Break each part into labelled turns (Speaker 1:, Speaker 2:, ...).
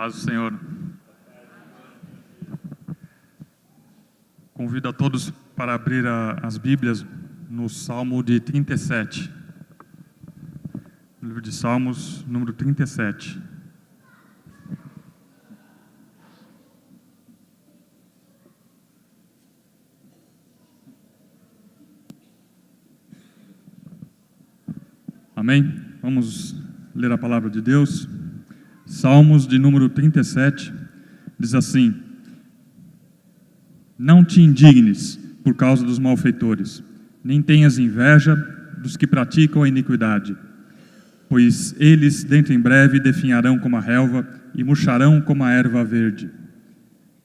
Speaker 1: Paz do Senhor. Convido a todos para abrir as Bíblias no Salmo de 37. No livro de Salmos, número 37. Amém? Vamos ler a palavra de Deus. Salmos de número 37, diz assim: Não te indignes por causa dos malfeitores, nem tenhas inveja dos que praticam a iniquidade, pois eles dentro em breve definharão como a relva e murcharão como a erva verde.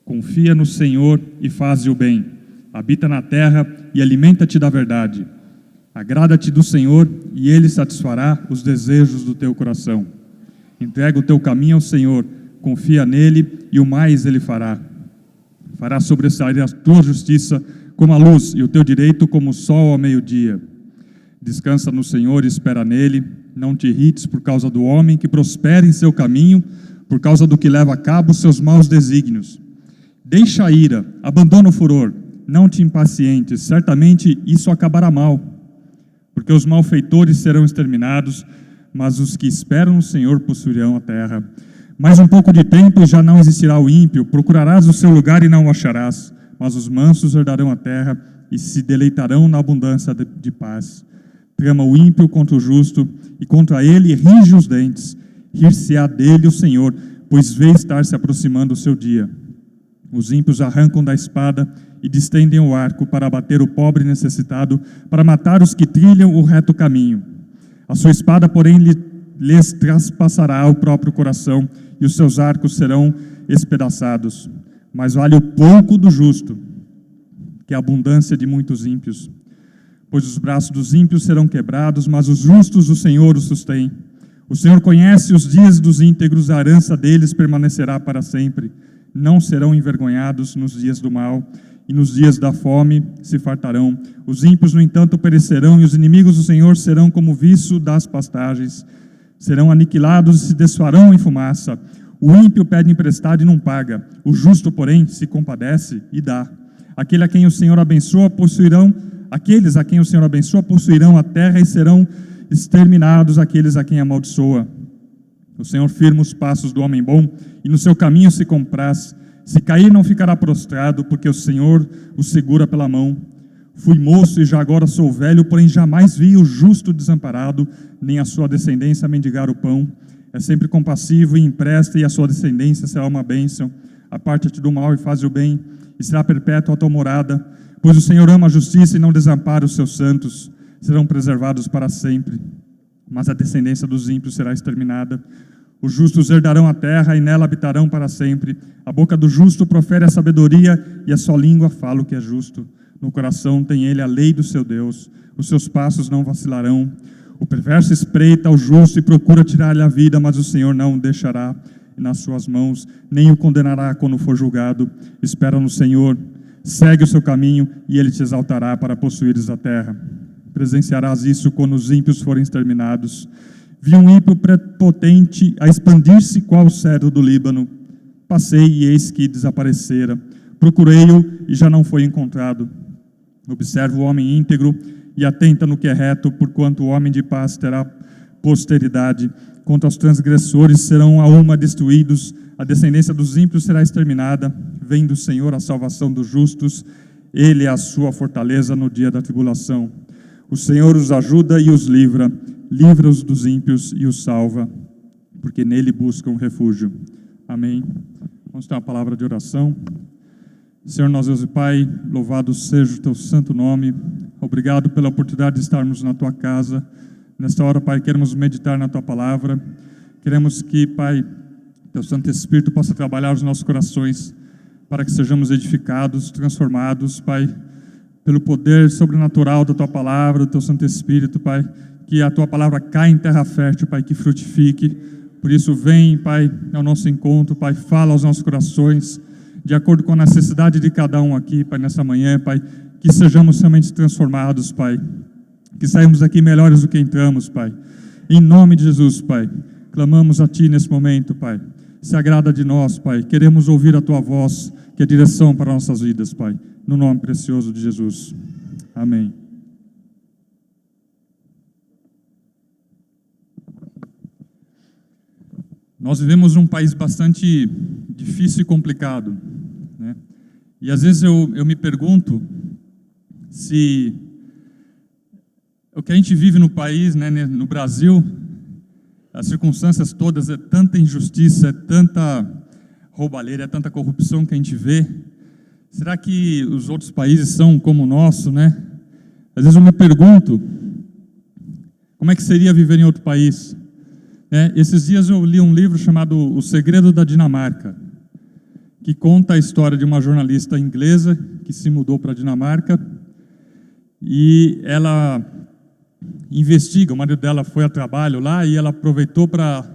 Speaker 1: Confia no Senhor e faze o bem, habita na terra e alimenta-te da verdade. Agrada-te do Senhor e Ele satisfará os desejos do teu coração. Entrega o teu caminho ao Senhor, confia nele e o mais Ele fará. Fará sobressair a tua justiça como a luz e o teu direito como o sol ao meio-dia. Descansa no Senhor e espera nele. Não te irrites por causa do homem que prospera em seu caminho, por causa do que leva a cabo os seus maus desígnios. Deixa a ira, abandona o furor, não te impacientes, certamente isso acabará mal. Porque os malfeitores serão exterminados, mas os que esperam no Senhor possuirão a terra. Mais um pouco de tempo e já não existirá o ímpio, procurarás o seu lugar e não o acharás, mas os mansos herdarão a terra e se deleitarão na abundância de paz. Trama o ímpio contra o justo, e contra ele rige os dentes. Rir-se-á dele o Senhor, pois vê estar se aproximando o seu dia. Os ímpios arrancam da espada e distendem o arco para abater o pobre necessitado, para matar os que trilham o reto caminho. A sua espada, porém, lhes traspassará o próprio coração, e os seus arcos serão espedaçados. Mas vale o pouco do justo, que a abundância de muitos ímpios. Pois os braços dos ímpios serão quebrados, mas os justos o Senhor os sustém. O Senhor conhece os dias dos íntegros, a herança deles permanecerá para sempre. Não serão envergonhados nos dias do mal, e nos dias da fome se fartarão. Os ímpios, no entanto, perecerão, e os inimigos do Senhor serão como viço das pastagens. Serão aniquilados e se desfarão em fumaça. O ímpio pede emprestado e não paga. O justo, porém, se compadece e dá. Aqueles a quem o Senhor abençoa possuirão a terra, e serão exterminados aqueles a quem amaldiçoa. O Senhor firma os passos do homem bom, e no seu caminho se compraz. Se cair, não ficará prostrado, porque o Senhor o segura pela mão. Fui moço e já agora sou velho, porém jamais vi o justo desamparado, nem a sua descendência mendigar o pão. É sempre compassivo e empresta, e a sua descendência será uma bênção. Aparta-te do mal e faz o bem, e será perpétua a tua morada. Pois o Senhor ama a justiça e não desampara os seus santos. Serão preservados para sempre. Mas a descendência dos ímpios será exterminada. Os justos herdarão a terra e nela habitarão para sempre. A boca do justo profere a sabedoria e a sua língua fala o que é justo. No coração tem ele a lei do seu Deus. Os seus passos não vacilarão. O perverso espreita ao justo e procura tirar-lhe a vida, mas o Senhor não o deixará nas suas mãos, nem o condenará quando for julgado. Espera no Senhor, segue o seu caminho e ele te exaltará para possuires a terra. Presenciarás isso quando os ímpios forem exterminados. Vi um ímpio prepotente a expandir-se qual o cedro do Líbano. Passei e eis que desaparecera. Procurei-o e já não foi encontrado. Observa o homem íntegro e atenta no que é reto, porquanto o homem de paz terá posteridade. Contra os transgressores serão a uma destruídos. A descendência dos ímpios será exterminada. Vem do Senhor a salvação dos justos. Ele é a sua fortaleza no dia da tribulação. O Senhor os ajuda e os livra. Livra-os dos ímpios e os salva, porque nele buscam refúgio. Amém. Vamos ter uma palavra de oração. Senhor, nosso Deus e Pai, louvado seja o teu santo nome. Obrigado pela oportunidade de estarmos na tua casa. Nesta hora, Pai, queremos meditar na tua palavra. Queremos que, Pai, teu Santo Espírito possa trabalhar os nossos corações para que sejamos edificados, transformados, Pai, pelo poder sobrenatural da tua palavra, do teu Santo Espírito, Pai. Que a tua palavra caia em terra fértil, Pai, que frutifique. Por isso, vem, Pai, ao nosso encontro, Pai, fala aos nossos corações, de acordo com a necessidade de cada um aqui, Pai, nessa manhã, Pai, que sejamos realmente transformados, Pai, que saímos daqui melhores do que entramos, Pai. Em nome de Jesus, Pai, clamamos a Ti nesse momento, Pai. se agrada de nós, Pai. Queremos ouvir a Tua voz, que é direção para nossas vidas, Pai. No nome precioso de Jesus. Amém. Nós vivemos num país bastante difícil e complicado, né? E às vezes eu me pergunto se o que a gente vive no país, né, no Brasil, as circunstâncias todas, é tanta injustiça, é tanta roubalheira, é tanta corrupção que a gente vê. Será que os outros países são como o nosso, né? Às vezes eu me pergunto, como é que seria viver em outro país? Esses dias eu li um livro chamado O Segredo da Dinamarca, que conta a história de uma jornalista inglesa que se mudou para a Dinamarca e ela investiga, o marido dela foi a trabalho lá e ela aproveitou para,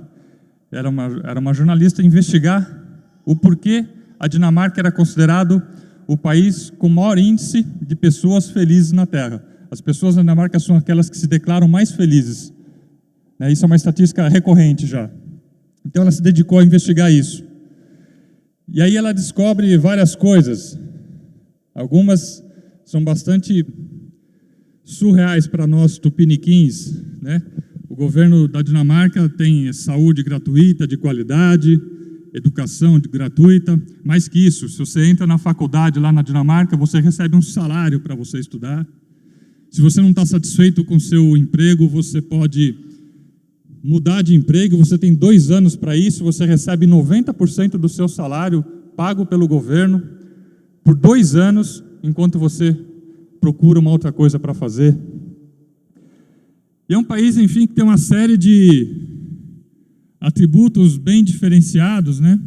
Speaker 1: era uma jornalista, investigar o porquê a Dinamarca era considerado o país com maior índice de pessoas felizes na Terra. As pessoas da Dinamarca são aquelas que se declaram mais felizes. Isso é uma estatística recorrente já. Então ela se dedicou a investigar isso. E aí ela descobre várias coisas. Algumas são bastante surreais para nós tupiniquins, né? O governo da Dinamarca tem saúde gratuita, de qualidade, educação gratuita. Mais que isso, se você entra na faculdade lá na Dinamarca, você recebe um salário para você estudar. Se você não está satisfeito com o seu emprego, você pode mudar de emprego, você tem 2 anos para isso, você recebe 90% do seu salário pago pelo governo por 2 anos, enquanto você procura uma outra coisa para fazer. E é um país, enfim, que tem uma série de atributos bem diferenciados, né?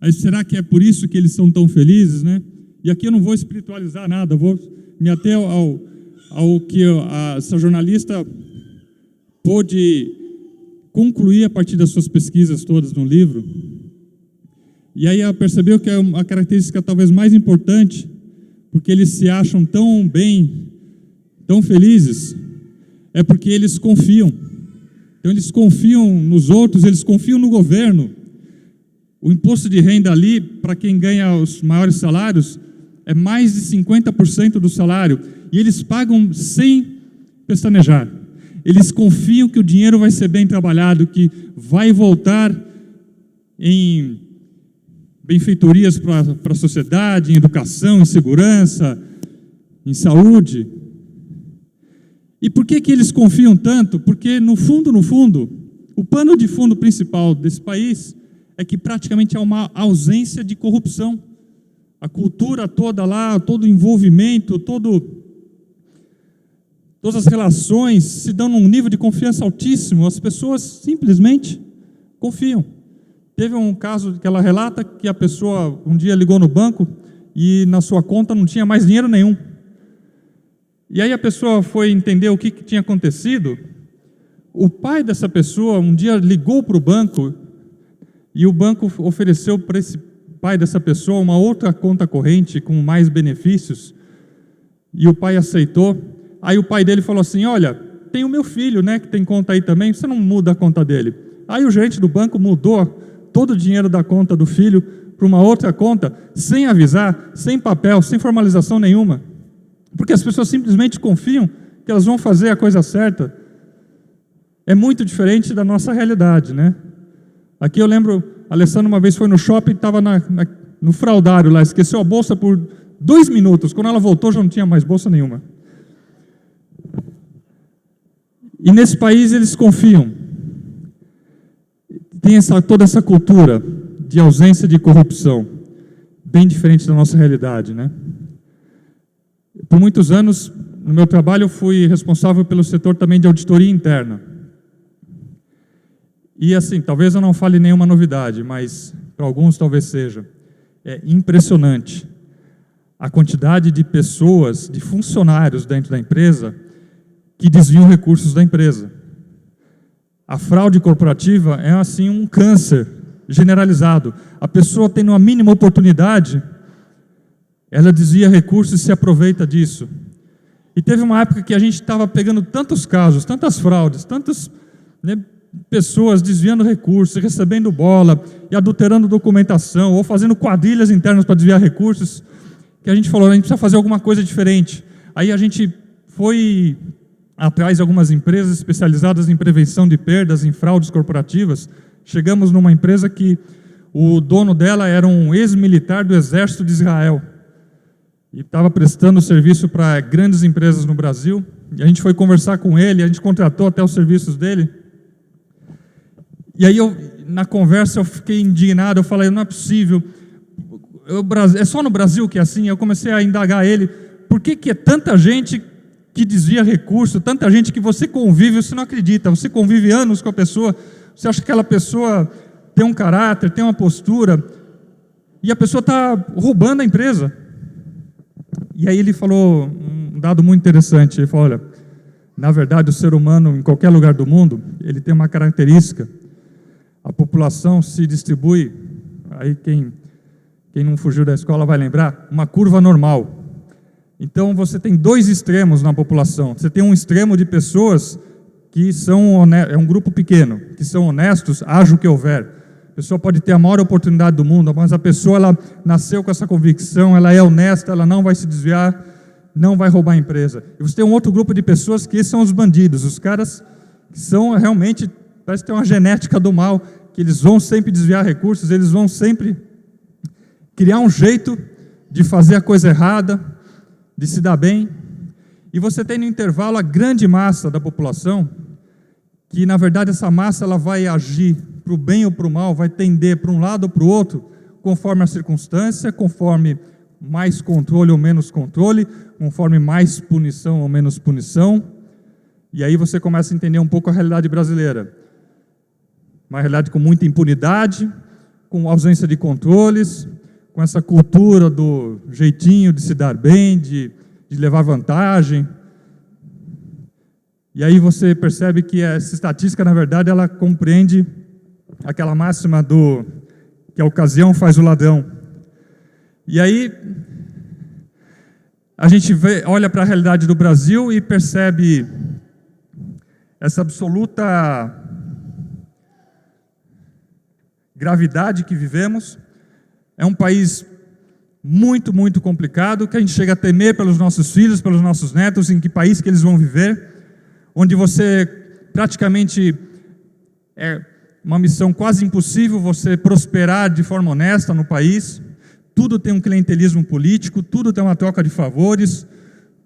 Speaker 1: Aí, será que é por isso que eles são tão felizes, né? E aqui eu não vou espiritualizar nada, eu vou me ater ao que essa jornalista pôde concluir a partir das suas pesquisas todas no livro. E aí ela percebeu que a característica talvez mais importante, porque eles se acham tão bem, tão felizes, é porque eles confiam. Então eles confiam nos outros, eles confiam no governo. O imposto de renda ali, para quem ganha os maiores salários, é mais de 50% do salário. E eles pagam sem pestanejar. Eles confiam que o dinheiro vai ser bem trabalhado, que vai voltar em benfeitorias para a sociedade, em educação, em segurança, em saúde. E por que eles confiam tanto? Porque, no fundo, o pano de fundo principal desse país é que praticamente há uma ausência de corrupção. A cultura toda lá, todo o envolvimento, todas as relações se dão num nível de confiança altíssimo. As pessoas simplesmente confiam. Teve um caso que ela relata que a pessoa um dia ligou no banco e na sua conta não tinha mais dinheiro nenhum. E aí a pessoa foi entender o que tinha acontecido. O pai dessa pessoa um dia ligou para o banco e o banco ofereceu para esse pai dessa pessoa uma outra conta corrente com mais benefícios. E o pai aceitou. Aí o pai dele falou assim: olha, tem o meu filho, né, que tem conta aí também, você não muda a conta dele. Aí o gerente do banco mudou todo o dinheiro da conta do filho para uma outra conta, sem avisar, sem papel, sem formalização nenhuma. Porque as pessoas simplesmente confiam que elas vão fazer a coisa certa. É muito diferente da nossa realidade, né? Aqui eu lembro, a Alessandra uma vez foi no shopping, estava no fraudário lá, esqueceu a bolsa por 2 minutos. Quando ela voltou, já não tinha mais bolsa nenhuma. E nesse país eles confiam. Tem toda essa cultura de ausência de corrupção, bem diferente da nossa realidade, né? Por muitos anos, no meu trabalho, eu fui responsável pelo setor também de auditoria interna. E assim, talvez eu não fale nenhuma novidade, mas para alguns talvez seja. É impressionante a quantidade de pessoas, de funcionários dentro da empresa que desviam recursos da empresa. A fraude corporativa é assim um câncer generalizado. A pessoa tendo a mínima oportunidade, ela desvia recursos e se aproveita disso. E teve uma época que a gente estava pegando tantos casos, tantas fraudes, tantas pessoas desviando recursos, recebendo bola e adulterando documentação, ou fazendo quadrilhas internas para desviar recursos, que a gente falou, a gente precisa fazer alguma coisa diferente. Aí a gente foi atrás de algumas empresas especializadas em prevenção de perdas, em fraudes corporativas. Chegamos numa empresa que o dono dela era um ex-militar do Exército de Israel e estava prestando serviço para grandes empresas no Brasil. E a gente foi conversar com ele, a gente contratou até os serviços dele. E aí, na conversa, eu fiquei indignado, eu falei, não é possível, é só no Brasil que é assim. Eu comecei a indagar ele, por que é tanta gente que desvia recurso, tanta gente que você convive, você não acredita, você convive anos com a pessoa, você acha que aquela pessoa tem um caráter, tem uma postura, e a pessoa está roubando a empresa. E aí ele falou um dado muito interessante, ele falou, olha, na verdade o ser humano em qualquer lugar do mundo, ele tem uma característica, a população se distribui, aí quem não fugiu da escola vai lembrar, uma curva normal. Então você tem dois extremos na população, você tem um extremo de pessoas que é um grupo pequeno, que são honestos, haja o que houver. A pessoa pode ter a maior oportunidade do mundo, mas a pessoa ela nasceu com essa convicção, ela é honesta, ela não vai se desviar, não vai roubar a empresa. E você tem um outro grupo de pessoas que são os bandidos, os caras que são realmente, parece que tem uma genética do mal, que eles vão sempre desviar recursos, eles vão sempre criar um jeito de fazer a coisa errada, de se dar bem. E você tem no intervalo a grande massa da população, que na verdade essa massa ela vai agir para o bem ou para o mal, vai tender para um lado ou para o outro, conforme a circunstância, conforme mais controle ou menos controle, conforme mais punição ou menos punição. E aí você começa a entender um pouco a realidade brasileira. Uma realidade com muita impunidade, com ausência de controles, com essa cultura do jeitinho de se dar bem, de levar vantagem. E aí você percebe que essa estatística, na verdade, ela compreende aquela máxima que a ocasião faz o ladrão. E aí a gente olha para a realidade do Brasil e percebe essa absoluta gravidade que vivemos. É um país muito, muito complicado, que a gente chega a temer pelos nossos filhos, pelos nossos netos, em que país que eles vão viver, onde você praticamente é uma missão quase impossível você prosperar de forma honesta no país. Tudo tem um clientelismo político, tudo tem uma troca de favores,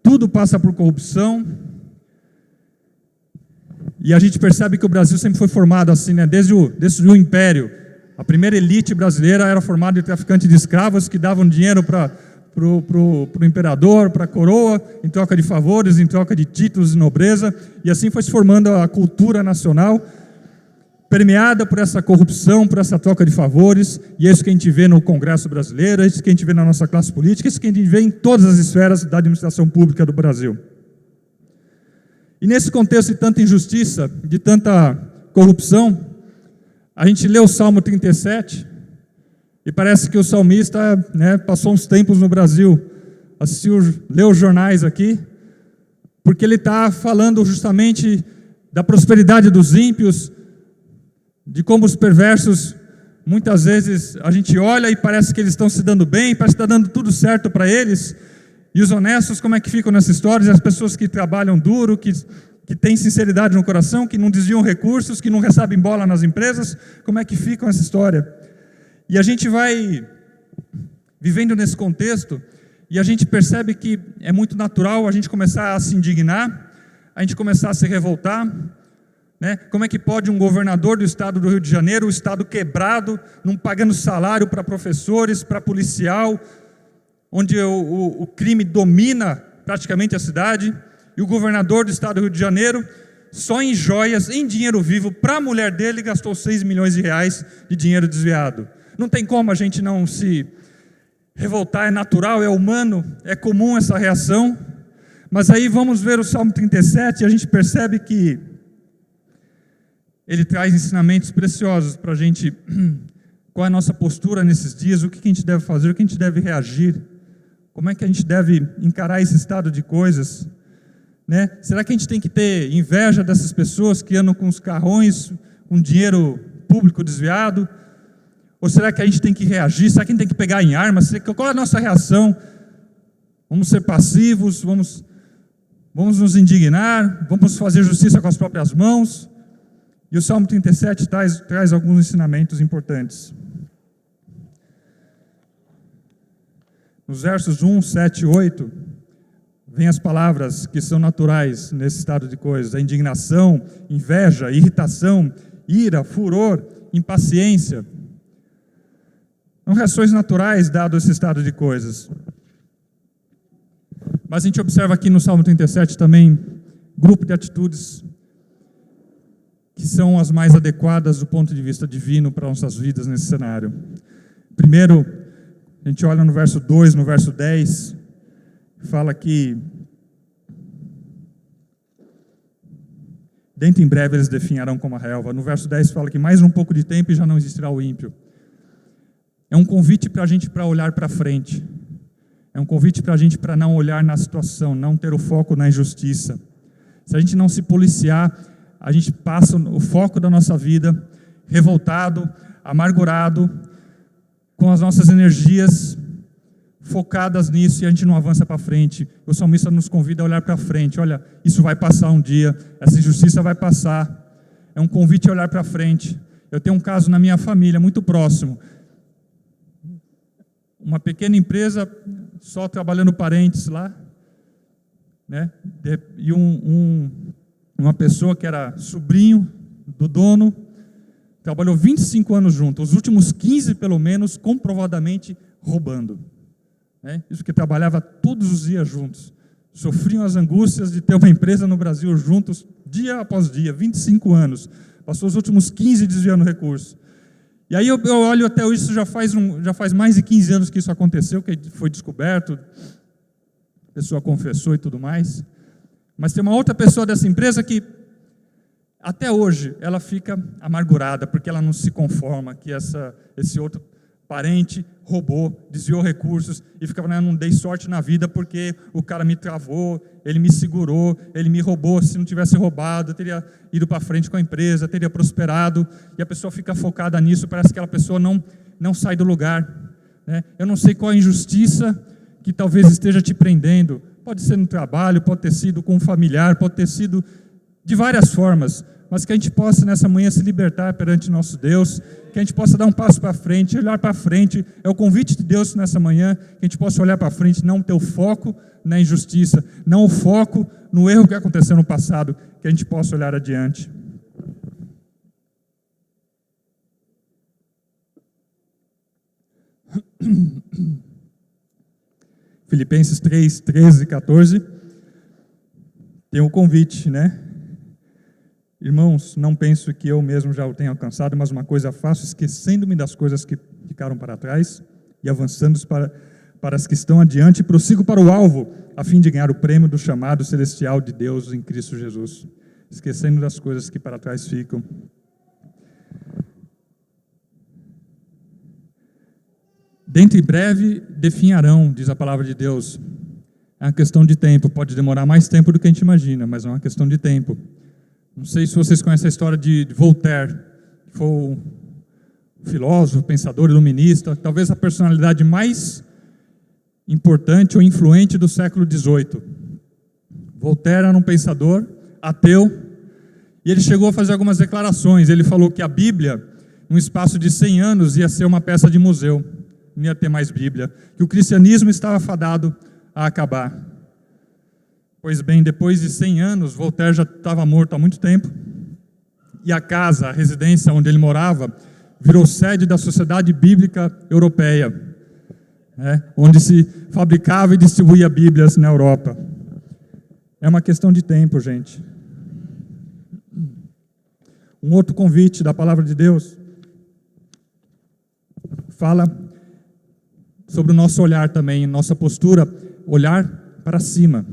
Speaker 1: tudo passa por corrupção. E a gente percebe que o Brasil sempre foi formado assim, né? Desde o Império. A primeira elite brasileira era formada de traficantes de escravos que davam dinheiro para o imperador, para a coroa, em troca de favores, em troca de títulos de nobreza. E assim foi se formando a cultura nacional, permeada por essa corrupção, por essa troca de favores. E é isso que a gente vê no Congresso brasileiro, é isso que a gente vê na nossa classe política, é isso que a gente vê em todas as esferas da administração pública do Brasil. E nesse contexto de tanta injustiça, de tanta corrupção, a gente lê o Salmo 37 e parece que o salmista, né, passou uns tempos no Brasil, leu os jornais aqui, porque ele está falando justamente da prosperidade dos ímpios, de como os perversos, muitas vezes a gente olha e parece que eles estão se dando bem, parece que está dando tudo certo para eles, e os honestos como é que ficam nessa história, e as pessoas que trabalham duro, que têm sinceridade no coração, que não desviam recursos, que não recebem bola nas empresas, como é que ficam essa história? E a gente vai vivendo nesse contexto, e a gente percebe que é muito natural a gente começar a se indignar, a gente começar a se revoltar, né? Como é que pode um governador do estado do Rio de Janeiro, o estado quebrado, não pagando salário para professores, para policial, onde o crime domina praticamente a cidade, e o governador do estado do Rio de Janeiro, só em joias, em dinheiro vivo, para a mulher dele, gastou 6 milhões de reais de dinheiro desviado. Não tem como a gente não se revoltar, é natural, é humano, é comum essa reação. Mas aí vamos ver o Salmo 37 e a gente percebe que ele traz ensinamentos preciosos para a gente, qual é a nossa postura nesses dias, o que a gente deve fazer, o que a gente deve reagir, como é que a gente deve encarar esse estado de coisas, né? Será que a gente tem que ter inveja dessas pessoas que andam com os carrões com dinheiro público desviado? Ou será que a gente tem que reagir? Será que a gente tem que pegar em armas? Qual é a nossa reação? Vamos ser passivos? Vamos nos indignar? Vamos fazer justiça com as próprias mãos? E o Salmo 37 traz alguns ensinamentos importantes. Nos versos 1, 7 e 8, vem as palavras que são naturais nesse estado de coisas: a indignação, inveja, irritação, ira, furor, impaciência. São reações naturais dado esse estado de coisas. Mas a gente observa aqui no Salmo 37 também grupo de atitudes que são as mais adequadas do ponto de vista divino para nossas vidas nesse cenário. Primeiro, a gente olha no verso 2, no verso 10, fala que dentro em breve eles definharão como a relva. No verso 10 fala que mais um pouco de tempo e já não existirá o ímpio. É um convite para a gente para olhar para frente. É um convite para a gente para não olhar na situação, não ter o foco na injustiça. Se a gente não se policiar, a gente passa o foco da nossa vida revoltado, amargurado, com as nossas energias focadas nisso, e a gente não avança para frente. O salmista nos convida a olhar para frente. Olha, isso vai passar um dia, essa injustiça vai passar. É um convite a olhar para frente. Eu tenho um caso na minha família muito próximo. Uma pequena empresa, só trabalhando parentes lá, né? E uma pessoa que era sobrinho do dono, trabalhou 25 anos junto, os últimos 15 pelo menos, comprovadamente roubando. Né? Isso que trabalhava todos os dias juntos. Sofriam as angústias de ter uma empresa no Brasil juntos, dia após dia, 25 anos. Passou os últimos 15 desviando recursos. E aí eu olho até hoje, isso já faz mais de 15 anos que isso aconteceu, que foi descoberto, a pessoa confessou e tudo mais. Mas tem uma outra pessoa dessa empresa que, até hoje, ela fica amargurada, porque ela não se conforma que esse outro parente roubou, desviou recursos, e ficava, não dei sorte na vida porque o cara me travou, ele me segurou, ele me roubou. Se não tivesse roubado, eu teria ido para frente com a empresa, teria prosperado. E a pessoa fica focada nisso, parece que aquela pessoa não sai do lugar. Né? Eu não sei qual a injustiça que talvez esteja te prendendo. Pode ser no trabalho, pode ter sido com um familiar, pode ter sido de várias formas, mas que a gente possa nessa manhã se libertar perante nosso Deus, que a gente possa dar um passo para frente, olhar para frente. É o convite de Deus nessa manhã, que a gente possa olhar para frente, não ter o foco na injustiça, não o foco no erro que aconteceu no passado, que a gente possa olhar adiante. Filipenses 3, 13 e 14, tem um convite, né? Irmãos, não penso que eu mesmo já o tenha alcançado, mas uma coisa faço, esquecendo-me das coisas que ficaram para trás e avançando para as que estão adiante, prossigo para o alvo, a fim de ganhar o prêmio do chamado celestial de Deus em Cristo Jesus. Esquecendo das coisas que para trás ficam. Dentro em breve definharão, diz a palavra de Deus. É uma questão de tempo, pode demorar mais tempo do que a gente imagina, mas é uma questão de tempo. Não sei se vocês conhecem a história de Voltaire, que foi um filósofo, pensador, iluminista, talvez a personalidade mais importante ou influente do século XVIII. Voltaire era um pensador ateu, e ele chegou a fazer algumas declarações. Ele falou que a Bíblia, num espaço de 100 anos, ia ser uma peça de museu, não ia ter mais Bíblia, que o cristianismo estava fadado a acabar. Pois bem, depois de 100 anos, Voltaire já estava morto há muito tempo, e a casa, a residência onde ele morava, virou sede da Sociedade Bíblica Europeia, onde se fabricava e distribuía Bíblias na Europa. É uma questão de tempo, gente. Um outro convite da palavra de Deus fala sobre o nosso olhar também, nossa postura, olhar para cima.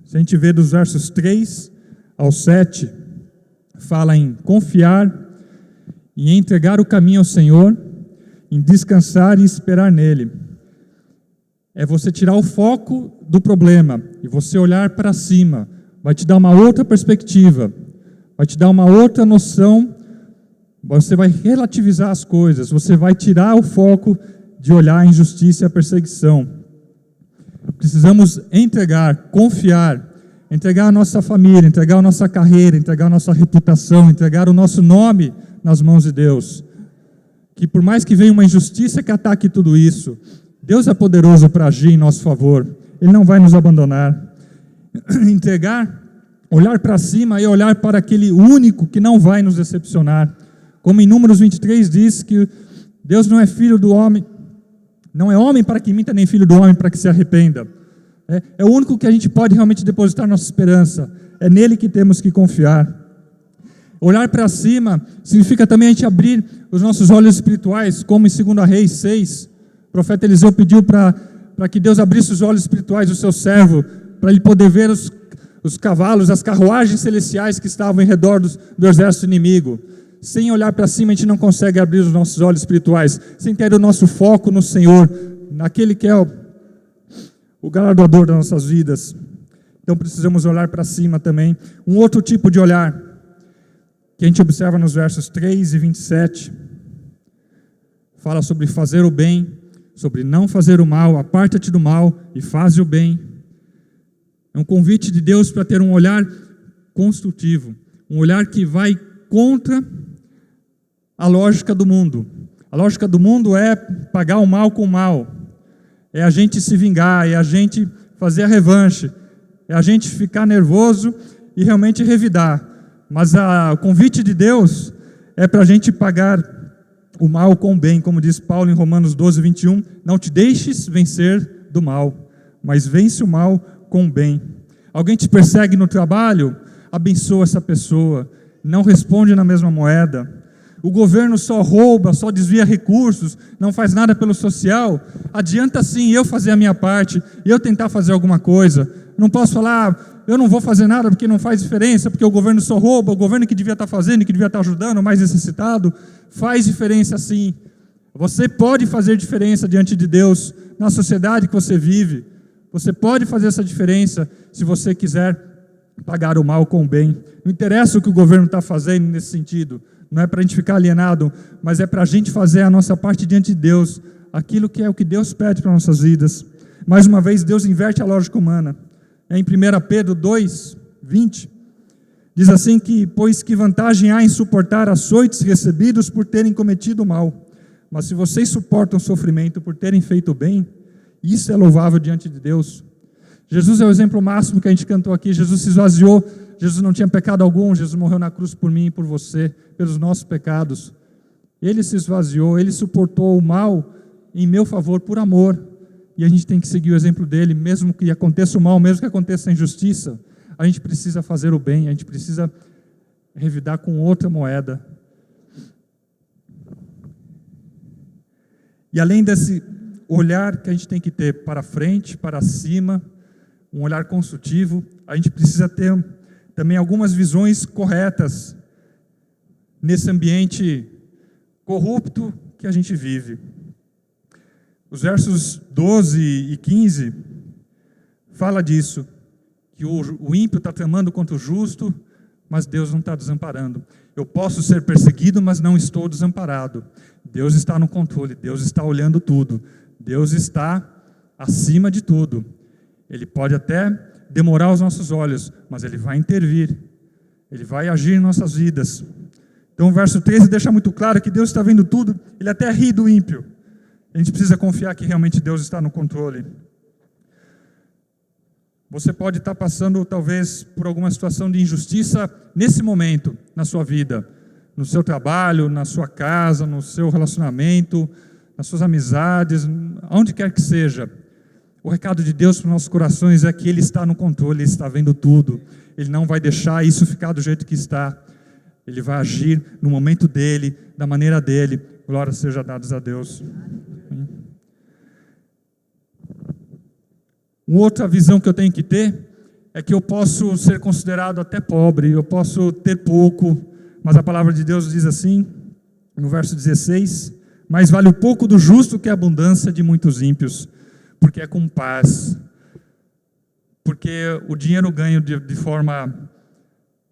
Speaker 1: Se a gente vê dos versos 3 ao 7, fala em confiar, em entregar o caminho ao Senhor, em descansar e esperar nele. É você tirar o foco do problema e você olhar para cima. Vai te dar uma outra perspectiva, vai te dar uma outra noção você vai relativizar as coisas, você vai tirar o foco de olhar a injustiça e a perseguição. Precisamos entregar, confiar, entregar a nossa família, entregar a nossa carreira, entregar a nossa reputação, entregar o nosso nome nas mãos de Deus. Que por mais que venha uma injustiça que ataque tudo isso, Deus é poderoso para agir em nosso favor. Ele não vai nos abandonar. Entregar, olhar para cima e olhar para aquele único que não vai nos decepcionar. Como em Números 23 diz que Deus não é filho do homem, não é homem para que minta, nem filho do homem para que se arrependa. É o único que a gente pode realmente depositar nossa esperança. É nele que temos que confiar. Olhar para cima significa também a gente abrir os nossos olhos espirituais, como em 2 Reis 6. O profeta Eliseu pediu para que Deus abrisse os olhos espirituais do seu servo, para ele poder ver os cavalos, as carruagens celestiais que estavam em redor do exército inimigo. Sem olhar para cima, a gente não consegue abrir os nossos olhos espirituais, sem ter o nosso foco no Senhor, naquele que é o galardoador das nossas vidas. Então precisamos olhar para cima também. Um outro tipo de olhar, que a gente observa nos versos 3 e 27, fala sobre fazer o bem, sobre não fazer o mal, aparta-te do mal e faz o bem. É um convite de Deus para ter um olhar construtivo, um olhar que vai contra a lógica do mundo. A lógica do mundo é pagar o mal com o mal, é a gente se vingar, é a gente fazer a revanche, é a gente ficar nervoso e realmente revidar. Mas o convite de Deus é para a gente pagar o mal com o bem, como diz Paulo em Romanos 12, 21, não te deixes vencer do mal, mas vence o mal com o bem. Alguém te persegue no trabalho, abençoa essa pessoa, não responde na mesma moeda. O governo só rouba, só desvia recursos, não faz nada pelo social. Adianta sim eu fazer a minha parte, eu tentar fazer alguma coisa. Não posso falar, eu não vou fazer nada porque não faz diferença, porque o governo só rouba, o governo que devia estar fazendo, que devia estar ajudando o mais necessitado. Faz diferença sim. Você pode fazer diferença diante de Deus, na sociedade que você vive. Você pode fazer essa diferença se você quiser pagar o mal com o bem. Não interessa o que o governo está fazendo nesse sentido. Não é para a gente ficar alienado, mas é para a gente fazer a nossa parte diante de Deus, aquilo que é o que Deus pede para nossas vidas. Mais uma vez, Deus inverte a lógica humana. Em 1 Pedro 2, 20, diz assim que, pois que vantagem há em suportar açoites recebidos por terem cometido o mal, mas se vocês suportam sofrimento por terem feito o bem, isso é louvável diante de Deus. Jesus é o exemplo máximo que a gente cantou aqui. Jesus se esvaziou, Jesus não tinha pecado algum, Jesus morreu na cruz por mim e por você, pelos nossos pecados. Ele se esvaziou, ele suportou o mal em meu favor por amor. E a gente tem que seguir o exemplo dele, mesmo que aconteça o mal, mesmo que aconteça a injustiça, a gente precisa fazer o bem, a gente precisa revidar com outra moeda. E além desse olhar que a gente tem que ter para frente, para cima, um olhar construtivo, a gente precisa ter também algumas visões corretas nesse ambiente corrupto que a gente vive. Os versos 12 e 15 fala disso, que o ímpio está tramando contra o justo, mas Deus não está desamparando. Eu posso ser perseguido, mas não estou desamparado. Deus está no controle, Deus está olhando tudo, Deus está acima de tudo. Ele pode até demorar os nossos olhos, mas Ele vai intervir, Ele vai agir em nossas vidas. Então o verso 13 deixa muito claro que Deus está vendo tudo, Ele até ri do ímpio. A gente precisa confiar que realmente Deus está no controle. Você pode estar passando talvez por alguma situação de injustiça nesse momento na sua vida, no seu trabalho, na sua casa, no seu relacionamento, nas suas amizades, aonde quer que seja. O recado de Deus para os nossos corações é que Ele está no controle, Ele está vendo tudo. Ele não vai deixar isso ficar do jeito que está. Ele vai agir no momento dEle, da maneira dEle. Glória seja dada a Deus. Uma outra visão que eu tenho que ter é que eu posso ser considerado até pobre, eu posso ter pouco, mas a palavra de Deus diz assim, no verso 16, mas vale o pouco do justo que a abundância de muitos ímpios, porque é com paz, porque o dinheiro ganho de forma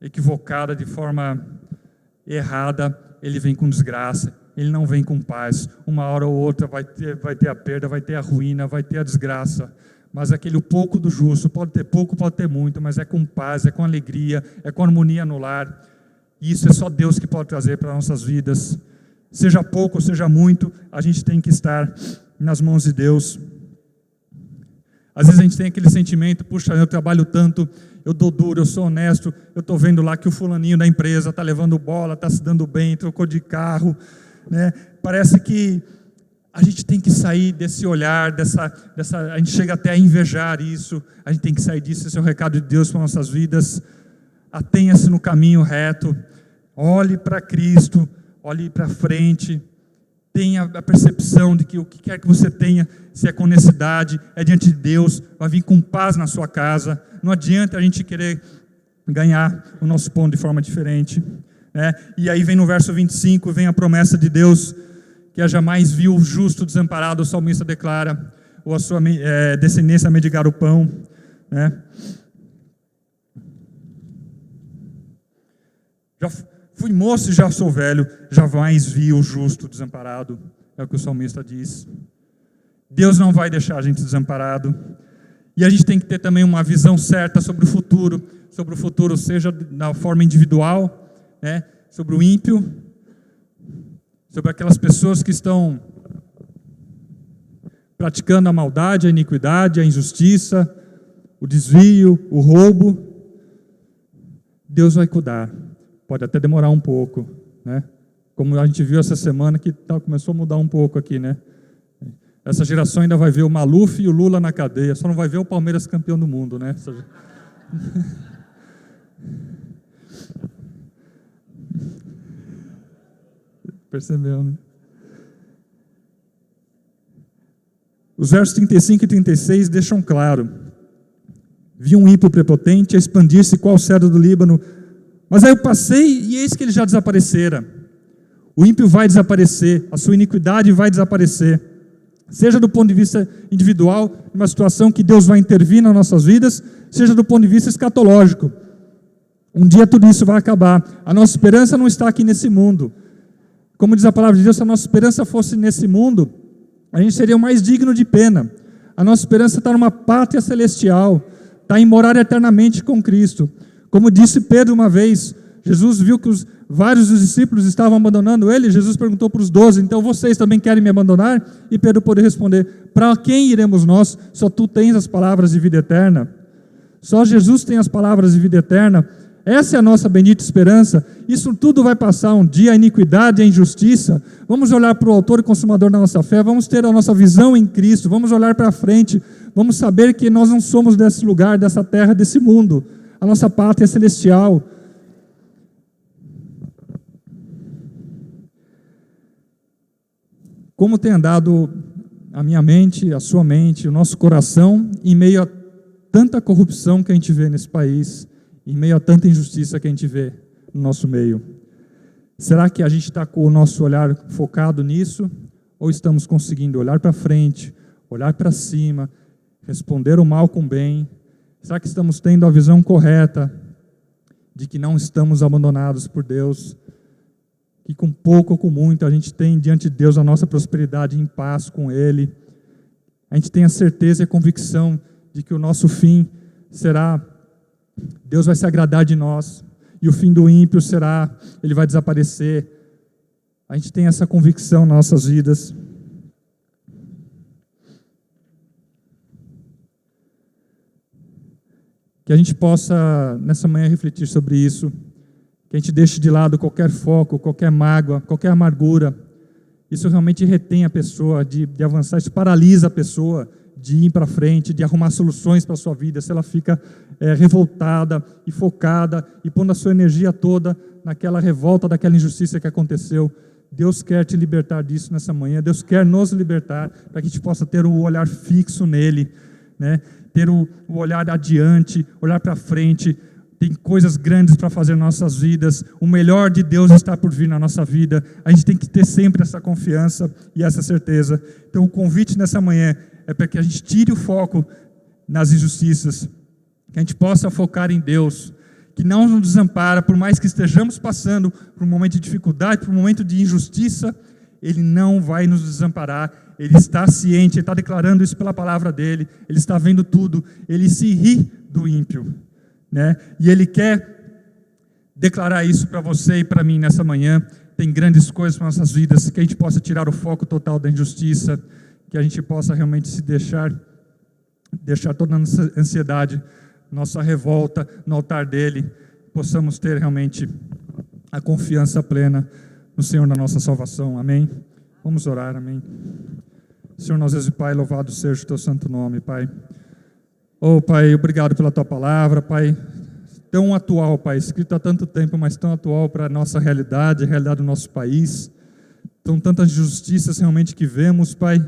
Speaker 1: equivocada, de forma errada, ele vem com desgraça, ele não vem com paz. Uma hora ou outra vai ter a perda, vai ter a ruína, vai ter a desgraça. Mas aquele pouco do justo, pode ter pouco, pode ter muito, mas é com paz, é com alegria, é com harmonia no lar. E isso é só Deus que pode trazer para nossas vidas. Seja pouco, seja muito, a gente tem que estar nas mãos de Deus. Às vezes a gente tem aquele sentimento, puxa, eu trabalho tanto, eu dou duro, eu sou honesto, eu estou vendo lá que o fulaninho da empresa está levando bola, está se dando bem, trocou de carro, né? Parece que a gente tem que sair desse olhar, a gente chega até a invejar isso, a gente tem que sair disso. Esse é o recado de Deus para nossas vidas. Atenha-se no caminho reto, olhe para Cristo, olhe para frente, tenha a percepção de que o que quer que você tenha, se é com honestidade, é diante de Deus, vai vir com paz na sua casa. Não adianta a gente querer ganhar o nosso pão de forma diferente, né? E aí vem no verso 25, vem a promessa de Deus, que jamais viu o justo desamparado, o salmista declara, ou a sua descendência mendigar o pão, né? Já fui moço e já sou velho, jamais vi o justo desamparado, é o que o salmista diz. Deus não vai deixar a gente desamparado. E a gente tem que ter também uma visão certa sobre o futuro seja na forma individual, né? Sobre o ímpio, sobre aquelas pessoas que estão praticando a maldade, a iniquidade, a injustiça, o desvio, o roubo. Deus vai cuidar. Pode até demorar um pouco, né? Como a gente viu essa semana que começou a mudar um pouco aqui, né? Essa geração ainda vai ver o Maluf e o Lula na cadeia, só não vai ver o Palmeiras campeão do mundo, né? Percebeu, né? Os versos 35 e 36 deixam claro: vi um ímpio prepotente a expandir-se qual cedro do Líbano, mas aí eu passei e eis que ele já desaparecera. O ímpio vai desaparecer, a sua iniquidade vai desaparecer, seja do ponto de vista individual, uma situação que Deus vai intervir nas nossas vidas, seja do ponto de vista escatológico. Um dia tudo isso vai acabar. A nossa esperança não está aqui nesse mundo. Como diz a palavra de Deus, se a nossa esperança fosse nesse mundo, a gente seria o mais digno de pena. A nossa esperança está numa pátria celestial, está em morar eternamente com Cristo. Como disse Pedro uma vez, Jesus viu que vários dos discípulos estavam abandonando ele, Jesus perguntou para os 12, então vocês também querem me abandonar? E Pedro pôde responder, para quem iremos nós? Só tu tens as palavras de vida eterna. Só Jesus tem as palavras de vida eterna. Essa é a nossa bendita esperança. Isso tudo vai passar um dia, a iniquidade, a injustiça. Vamos olhar para o autor e consumador da nossa fé, vamos ter a nossa visão em Cristo, vamos olhar para frente, vamos saber que nós não somos desse lugar, dessa terra, desse mundo. A nossa pátria é celestial. Como tem andado a minha mente, a sua mente, o nosso coração, em meio a tanta corrupção que a gente vê nesse país, em meio a tanta injustiça que a gente vê no nosso meio? Será que a gente está com o nosso olhar focado nisso? Ou estamos conseguindo olhar para frente, olhar para cima, responder o mal com o bem? Será que estamos tendo a visão correta de que não estamos abandonados por Deus? Que com pouco ou com muito a gente tem diante de Deus a nossa prosperidade em paz com Ele? A gente tem a certeza e a convicção de que o nosso fim será, Deus vai se agradar de nós, e o fim do ímpio será, ele vai desaparecer. A gente tem essa convicção nas nossas vidas. Que a gente possa, nessa manhã, refletir sobre isso, que a gente deixe de lado qualquer foco, qualquer mágoa, qualquer amargura. Isso realmente retém a pessoa de avançar, isso paralisa a pessoa de ir para frente, de arrumar soluções para a sua vida. Se ela fica revoltada e focada e pondo a sua energia toda naquela revolta, daquela injustiça que aconteceu, Deus quer te libertar disso nessa manhã. Deus quer nos libertar para que a gente possa ter o olhar fixo nele, né? Ter o olhar adiante, olhar para frente. Tem coisas grandes para fazer nas nossas vidas. O melhor de Deus está por vir na nossa vida. A gente tem que ter sempre essa confiança e essa certeza. Então o convite nessa manhã é para que a gente tire o foco nas injustiças, que a gente possa focar em Deus, que não nos desampara, por mais que estejamos passando por um momento de dificuldade, por um momento de injustiça, Ele não vai nos desamparar. Ele está ciente, Ele está declarando isso pela palavra dEle, Ele está vendo tudo, Ele se ri do ímpio, né? E Ele quer declarar isso para você e para mim nessa manhã. Tem grandes coisas para nossas vidas, que a gente possa tirar o foco total da injustiça, que a gente possa realmente se deixar toda a ansiedade, nossa revolta no altar dEle, possamos ter realmente a confiança plena no Senhor, na nossa salvação. Amém? Vamos orar, amém. Senhor, nosso Deus e Pai, louvado seja o Teu santo nome, Pai. Oh, Pai, obrigado pela Tua palavra, Pai, tão atual, Pai, escrito há tanto tempo, mas tão atual para a nossa realidade, a realidade do nosso país. São tantas injustiças realmente que vemos, Pai,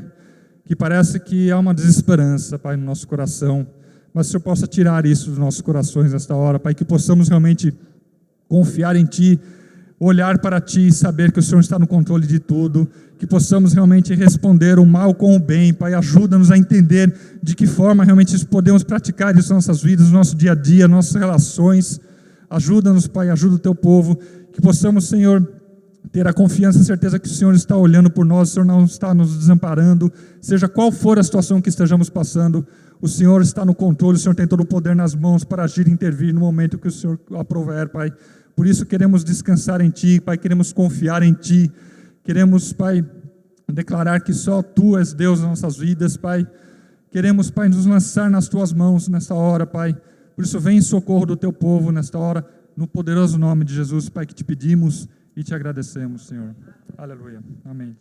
Speaker 1: que parece que há uma desesperança, Pai, no nosso coração. Mas o Senhor possa tirar isso dos nossos corações nesta hora, Pai, que possamos realmente confiar em Ti, olhar para Ti e saber que o Senhor está no controle de tudo, que possamos realmente responder o mal com o bem, Pai. Ajuda-nos a entender de que forma realmente podemos praticar isso nas nossas vidas, no nosso dia a dia, nossas relações. Ajuda-nos, Pai, ajuda o Teu povo, que possamos, Senhor, ter a confiança e certeza que o Senhor está olhando por nós, o Senhor não está nos desamparando, seja qual for a situação que estejamos passando, o Senhor está no controle, o Senhor tem todo o poder nas mãos para agir e intervir no momento que o Senhor aprover, Pai. Por isso queremos descansar em Ti, Pai, queremos confiar em Ti, queremos, Pai, declarar que só Tu és Deus nas nossas vidas, Pai. Queremos, Pai, nos lançar nas Tuas mãos nesta hora, Pai. Por isso vem em socorro do Teu povo nesta hora, no poderoso nome de Jesus, Pai, que Te pedimos e Te agradecemos, Senhor. Aleluia. Amém.